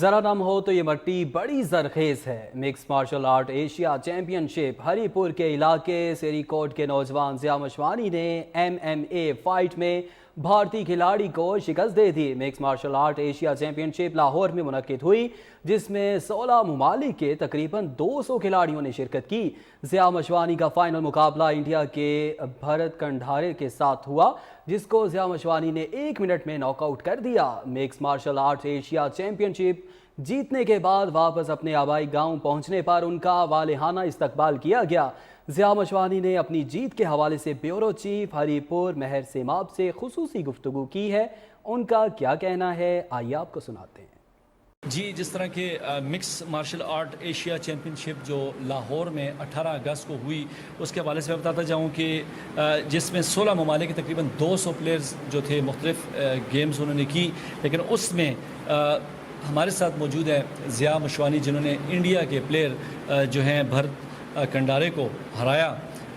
जरा नम हो तो ये मट्टी बड़ी जरखेज है। Mix martial art Asia championship Haripur के इलाके सेरीकोट के नौजवान ज़िया मशवानी ने MMA फाइट में भारतीय खिलाड़ी को शिकस्त दे दी। Mix martial art Asia championship Lahore में मुनक्किद हुई, जिसमें 16 ममालिक के तकरीबन 200 खिलाड़ियों ने शिरकत की। ज़िया मशवानी का फाइनल मुकाबला इंडिया के भरत कंडारे के साथ हुआ, जिसको ज़िया मशवानी ने 1 मिनट में नॉकआउट कर दिया। Mix martial art Asia championship जीतने के बाद वापस अपने आबाई गांव पहुंचने पर उनका वालेहाना इस्तकबाल किया गया। ज़िया मशवानी ने अपनी जीत के हवाले से ब्यूरो चीफ हरीपुर महर सेमाब से खुसूसी गुफ्तगू की है। उनका क्या कहना है, आइए आपको सुनाते हैं। जी, जिस तरह के mix martial art Asia championship जो लाहौर में 18 अगस्त को हुई, उसके हवाले से मैं बताता जाऊँ कि जिसमें 16 ममालिक के तकरीबन 200 प्लेयर्स जो थे मुख्तलिफ गेम्स उन्होंने की, लेकिन उसमें हमारे साथ मौजूद है ज़िया मशवानी, जिन्होंने इंडिया के प्लेयर जो हैं भरत कंडारे को हराया।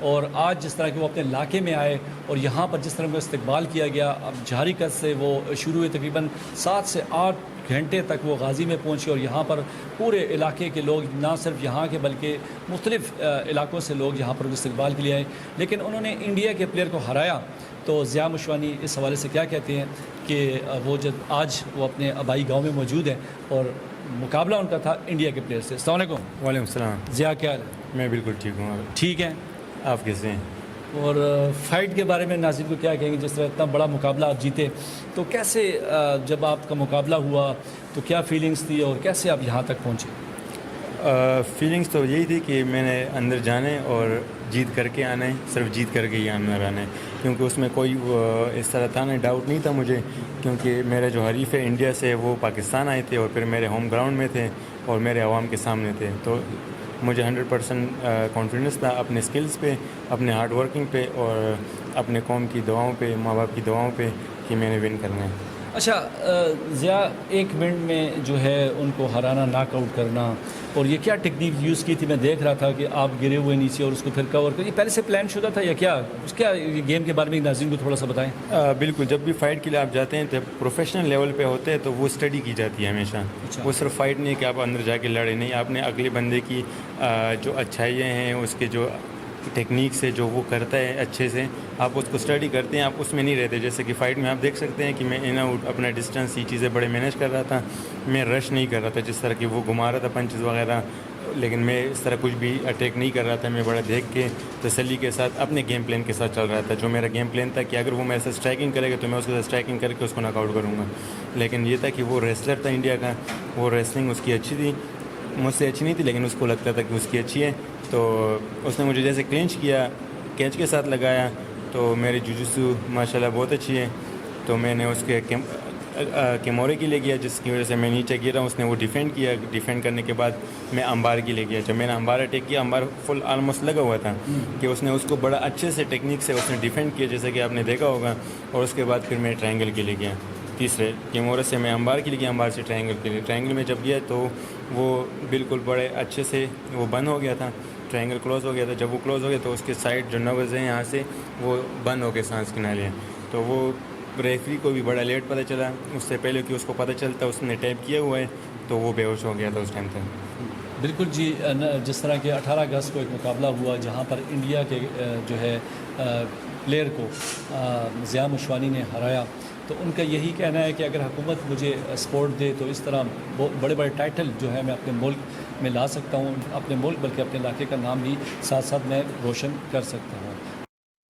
और आज जिस तरह के वो अपने इलाके में आए और यहाँ पर जिस तरह का इस्तकबाल किया गया, अब जहारी कद से वो शुरू हुए, तकरीबन 7 से 8 घंटे तक वो गाज़ी में पहुँचे और यहाँ पर पूरे इलाके के लोग, ना सिर्फ यहाँ के बल्कि मुख्तलिफ इलाकों से लोग यहाँ पर इस्तकबाल के लिए आए, लेकिन उन्होंने इंडिया के प्लेयर को हराया। तो ज़िया मशवानी इस हवाले से क्या कहते हैं कि वो जब आज वो अपने आबाई गाँव में मौजूद हैं और मुकाबला उनका था इंडिया के प्लेयर से। अस्सलाम वालेकुम। वालेकुम सलाम। ज़िया क्या हाल है? मैं बिल्कुल ठीक हूँ। ठीक है, आप कैसे हैं? और फाइट के बारे में नाज़रीन को क्या कहेंगे? जिस तरह इतना बड़ा मुकाबला आप जीते, तो कैसे जब आपका मुकाबला हुआ तो क्या फीलिंग्स थी और कैसे आप यहाँ तक पहुँचे? फीलिंग्स तो यही थी कि मैंने अंदर जाने और जीत करके आना है, सिर्फ जीत करके ही अंदर आना है, क्योंकि उसमें कोई इस तरह था नहीं, डाउट नहीं था मुझे, क्योंकि मेरे जो हरीफ है इंडिया से वो पाकिस्तान आए थे और फिर मेरे होम ग्राउंड में थे और मेरे अवाम के सामने थे। तो मुझे 100% कॉन्फिडेंस था अपने स्किल्स पे, अपने हार्ड वर्किंग पे और अपने कौम की दुआओं पे, माँ बाप की दुआओं पे कि मैंने विन करना है। अच्छा ज़िया, 1 मिनट में जो है उनको हराना, नॉकआउट करना, और ये क्या टेक्निक यूज़ की थी? मैं देख रहा था कि आप गिरे हुए नीचे और उसको फिर कवर कर, ये पहले से प्लान शुदा था या क्या? उसका गेम के बारे में नाज़रीन को थोड़ा सा बताएं। बिल्कुल, जब भी फ़ाइट के लिए आप जाते हैं तो प्रोफेशनल लेवल पे होते हैं तो वो स्टडी की जाती है हमेशा। अच्छा। वो सिर्फ फ़ाइट नहीं कि आप अंदर जाके लड़े, नहीं, आपने अगले बंदे की जो अच्छाइयाँ हैं, उसके जो टेक्निक से जो वो करता है अच्छे से, आप उसको स्टडी करते हैं, आप उसमें नहीं रहते। जैसे कि फ़ाइट में आप देख सकते हैं कि मैं इन आउट अपना डिस्टेंस, ये चीज़ें बड़े मैनेज कर रहा था, मैं रश नहीं कर रहा था जिस तरह की वो घुमा रहा था पंचेस वगैरह, लेकिन मैं इस तरह कुछ भी अटैक नहीं कर रहा था। मैं बड़ा देख के तसल्ली के साथ अपने गेम प्लान के साथ चल रहा था। जो मेरा गेम प्लान था कि अगर वो मेरे साथ स्ट्राइकिंग करेगा तो मैं उसके साथ स्ट्राइकिंग करके उसको नॉकआउट करूँगा। लेकिन ये था कि वो रेसलर था इंडिया का, वो रेसलिंग उसकी अच्छी थी, मुझसे अच्छी नहीं थी, लेकिन उसको लगता था कि उसकी अच्छी है। तो उसने मुझे जैसे क्लिंच किया, कैच के साथ लगाया, तो मेरी जुजुत्सु माशाल्लाह बहुत अच्छी है। तो मैंने उसके किमोरे के लिए गया, जिसकी वजह से मैं नीचे गिरा, उसने वो डिफेंड किया। डिफेंड करने के बाद मैं अंबार के लिए गया। जब मैंने अंबार अटैक किया, अंबार फुल ऑलमोस्ट लगा हुआ था कि उसने उसको बड़ा अच्छे से टेक्निक से उसने डिफेंड किया, जैसे कि आपने देखा होगा। और उसके बाद फिर मैं ट्रायंगल के लिए गया, तीसरे किमोरे से मैं अंबार के लिए गया, अंबार से ट्रायंगल के लिए। ट्रायंगल में जब गया तो वो बिल्कुल बड़े अच्छे से वो बंद हो गया था, ट्रायंगल क्लोज़ हो गया था। जब वो क्लोज़ हो गया तो उसके साइड जो नर्व्स हैं यहाँ से वो बंद हो गए, सांस के नाले। तो वो रेफरी को भी बड़ा लेट पता चला, उससे पहले कि उसको पता चलता उसने टैप किया हुआ है, तो वो बेहोश हो गया था उस टाइम तक। बिल्कुल जी, जिस तरह के 18 अगस्त को एक मुकाबला हुआ जहाँ पर इंडिया के जो है प्लेयर को ज़िया मशवानी ने हराया, तो उनका यही कहना है कि अगर हुकूमत मुझे सपोर्ट दे तो इस तरह बड़े बड़े टाइटल जो है मैं अपने मुल्क में ला सकता हूँ, अपने मुल्क बल्कि अपने इलाके का नाम भी साथ साथ मैं रोशन कर सकता हूँ।